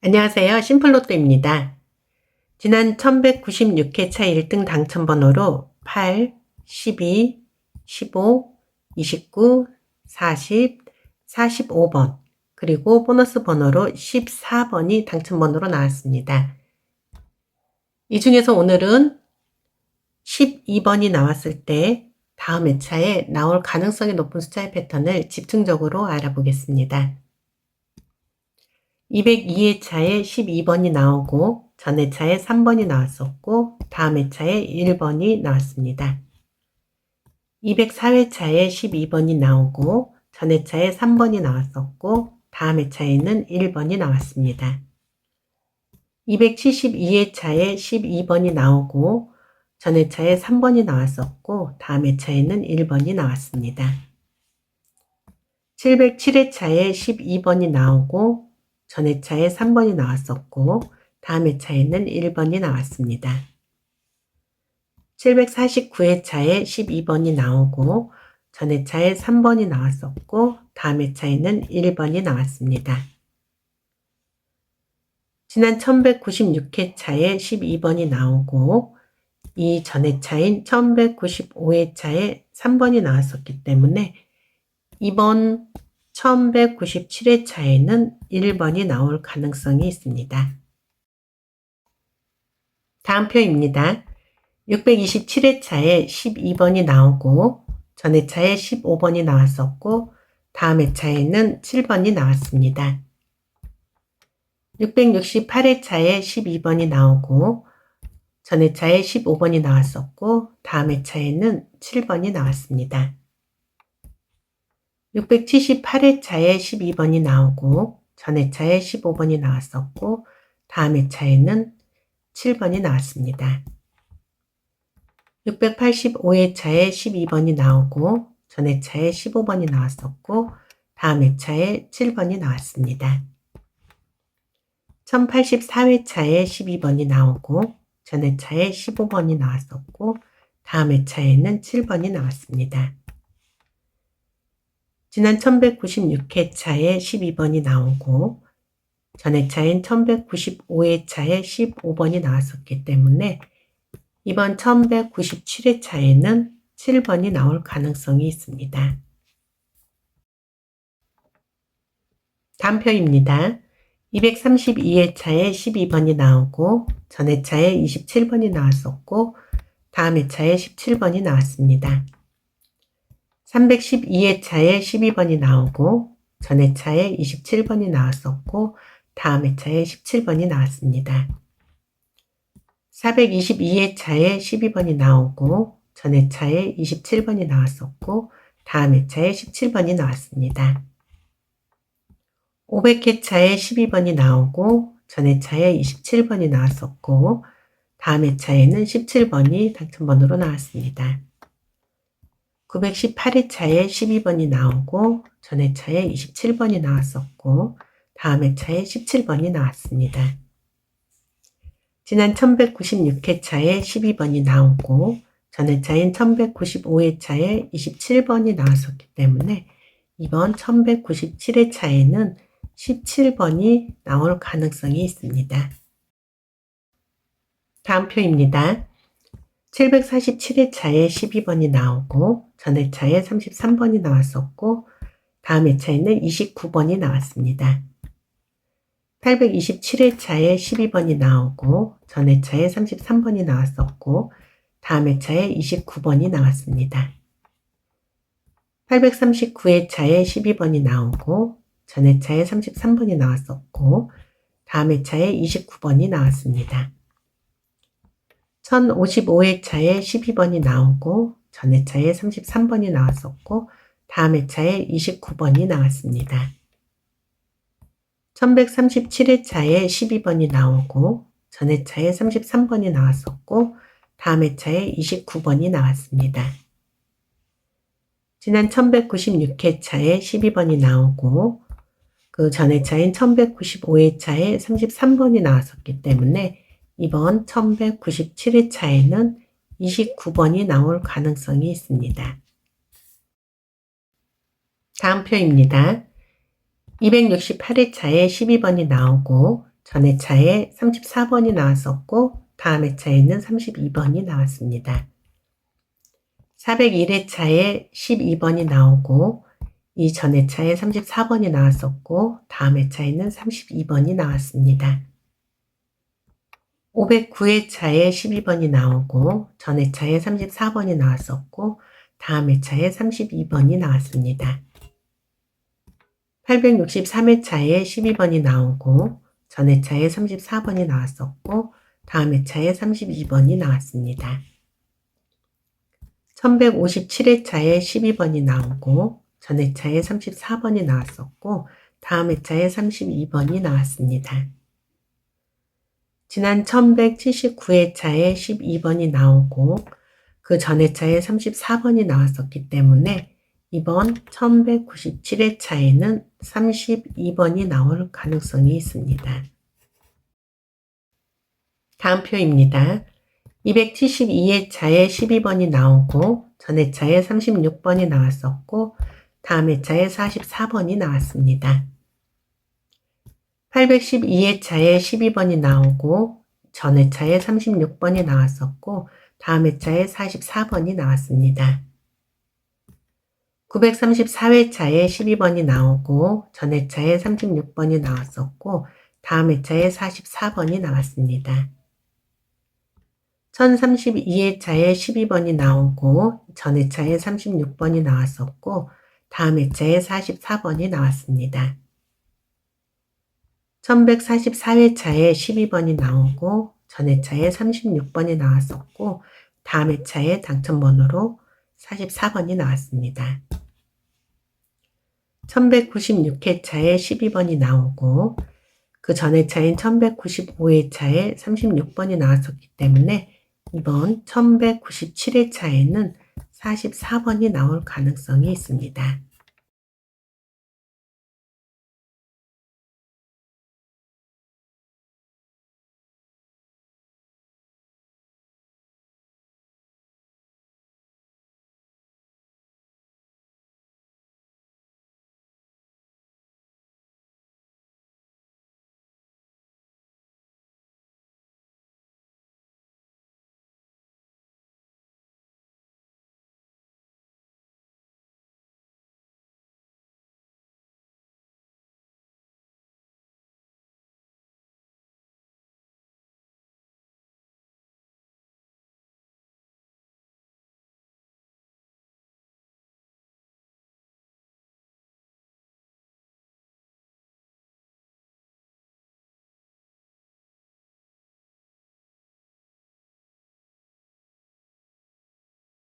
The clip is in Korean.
안녕하세요. 심플로또입니다. 지난 1196회차 1등 당첨번호로 8, 12, 15, 29, 40, 45번, 그리고 보너스 번호로 14번이 당첨번호로 나왔습니다. 이 중에서 오늘은 12번이 나왔을 때 다음 회차에 나올 가능성이 높은 숫자의 패턴을 집중적으로 알아보겠습니다. 202회차에 12번이 나오고 전 회차에 3번이 나왔었고 다음 회차에 1번이 나왔습니다. 204회차에 12번이 나오고 전 회차에 3번이 나왔었고 다음 회차에는 1번이 나왔습니다. 272회차에 12번이 나오고 전 회차에 3번이 나왔었고 다음 회차에는 1번이 나왔습니다. 707회차에 12번이 나오고 전 회차에 3번이 나왔었고 다음 회차에는 1번이 나왔습니다. 749회차에 12번이 나오고 전 회차에 3번이 나왔었고 다음 회차에는 1번이 나왔습니다. 지난 1196회차에 12번이 나오고 이 전 회차인 1195회차에 3번이 나왔었기 때문에 이번 1197회차에는 1번이 나올 가능성이 있습니다. 다음 표입니다. 627회차에 12번이 나오고 전 회차에 15번이 나왔었고 다음 회차에는 7번이 나왔습니다. 668회차에 12번이 나오고 전 회차에 15번이 나왔었고 다음 회차에는 7번이 나왔습니다. 678회차에 12번이 나오고 전 회차에 15번이 나왔었고 다음 회차에는 7번이 나왔습니다. 685회차에 12번이 나오고 전 회차에 15번이 나왔었고 다음 회차에 7번이 나왔습니다. 1084회차에 12번이 나오고 전 회차에 15번이 나왔었고 다음 회차에는 7번이 나왔습니다. 지난 1196회차에 12번이 나오고 전 회차인 1195회차에 15번이 나왔었기 때문에 이번 1197회차에는 7번이 나올 가능성이 있습니다. 다음 표입니다. 232회차에 12번이 나오고 전 회차에 27번이 나왔었고 다음 회차에 17번이 나왔습니다. 312회차에 12번이 나오고 전 회차에 27번이 나왔었고 다음 회차에 17번이 나왔습니다. 422회차에 12번이 나오고 전 회차에 27번이 나왔었고 다음 회차에 17번이 나왔습니다. 500회차에 12번이 나오고 전 회차에 27번이 나왔었고 다음 회차에는 17번이 당첨번호로 나왔습니다. 918회차에 12번이 나오고 전 회차에 27번이 나왔었고 다음 회차에 17번이 나왔습니다. 지난 1196회차에 12번이 나오고 전 회차인 1195회차에 27번이 나왔었기 때문에 이번 1197회차에는 17번이 나올 가능성이 있습니다. 다음 표입니다. 747회차에 12번이 나오고 전 회차에 33번이 나왔었고 다음 회차에는 29번이 나왔습니다. 827회차에 12번이 나오고 전 회차에 33번이 나왔었고 다음 회차에 29번이 나왔습니다. 839회차에 12번이 나오고 전 회차에 33번이 나왔었고 다음 회차에 29번이 나왔습니다. 1055회차에 12번이 나오고 전 회차에 33번이 나왔었고 다음 회차에 29번이 나왔습니다. 1137회차에 12번이 나오고 전 회차에 33번이 나왔었고 다음 회차에 29번이 나왔습니다. 지난 1196회차에 12번이 나오고 그 전 회차인 1195회차에 33번이 나왔었기 때문에 이번 1197회차에는 29번이 나올 가능성이 있습니다. 다음 표입니다. 268회차에 12번이 나오고 전 회차에 34번이 나왔었고 다음 회차에는 32번이 나왔습니다. 401회차에 12번이 나오고 이 전 회차에 34번이 나왔었고 다음 회차에는 32번이 나왔습니다. 509회차에 12번이 나오고 전 회차에 34번이 나왔었고 다음 회차에 32번이 나왔습니다. 863회차에 12번이 나오고 전 회차에 34번이 나왔었고 다음 회차에 32번이 나왔습니다. 1157회차에 12번이 나오고 전 회차에 34번이 나왔었고 다음 회차에 32번이 나왔습니다. 지난 1179회차에 12번이 나오고 그 전 회차에 34번이 나왔었기 때문에 이번 1197회차에는 32번이 나올 가능성이 있습니다. 다음 표입니다. 272회차에 12번이 나오고 전 회차에 36번이 나왔었고 다음 회차에 44번이 나왔습니다. 812회차에 12번이 나오고 전 회차에 36번이 나왔었고 다음 회차에 44번이 나왔습니다. 934회차에 12번이 나오고 전 회차에 36번이 나왔었고 다음 회차에 44번이 나왔습니다. 1032회차에 12번이 나오고 전 회차에 36번이 나왔었고 다음 회차에 44번이 나왔습니다. 1144회차에 12번이 나오고 전 회차에 36번이 나왔었고 다음 회차에 당첨번호로 44번이 나왔습니다. 1196회차에 12번이 나오고 그 전 회차인 1195회차에 36번이 나왔었기 때문에 이번 1197회차에는 44번이 나올 가능성이 있습니다.